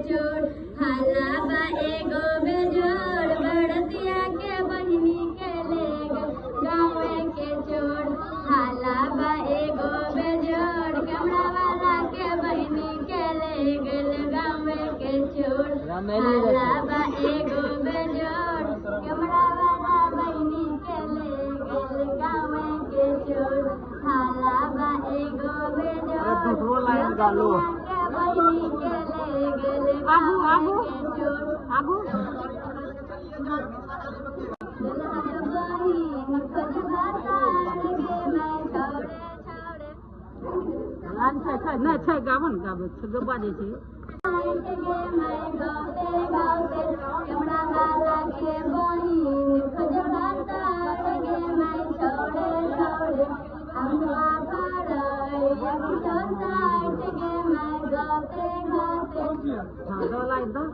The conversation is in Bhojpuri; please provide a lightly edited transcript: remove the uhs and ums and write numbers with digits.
चोर हाला बा एगो बेजोड़ बड़तिया के बहिनी के ले गल गाँव के चोर हाला बा एगो बेजोड़ कमरा वाला के बहिनी के ले गल गाँव के चोर हाला बा एगो बेजोड़ कमरा वाला बहिनी के ले गल गाँव के चोर हाला बा एगो बेजोड़ दूसरो लाइन गालो आगू आगू आगू नहीं छै गावन गावे छै गबा दे छै कमरा वाला के बहिन खजबाता गे मैं छोड़े छोड़े हमरा घर एक छोटा गे मैं गाते गाते हाँ दो लाइन दो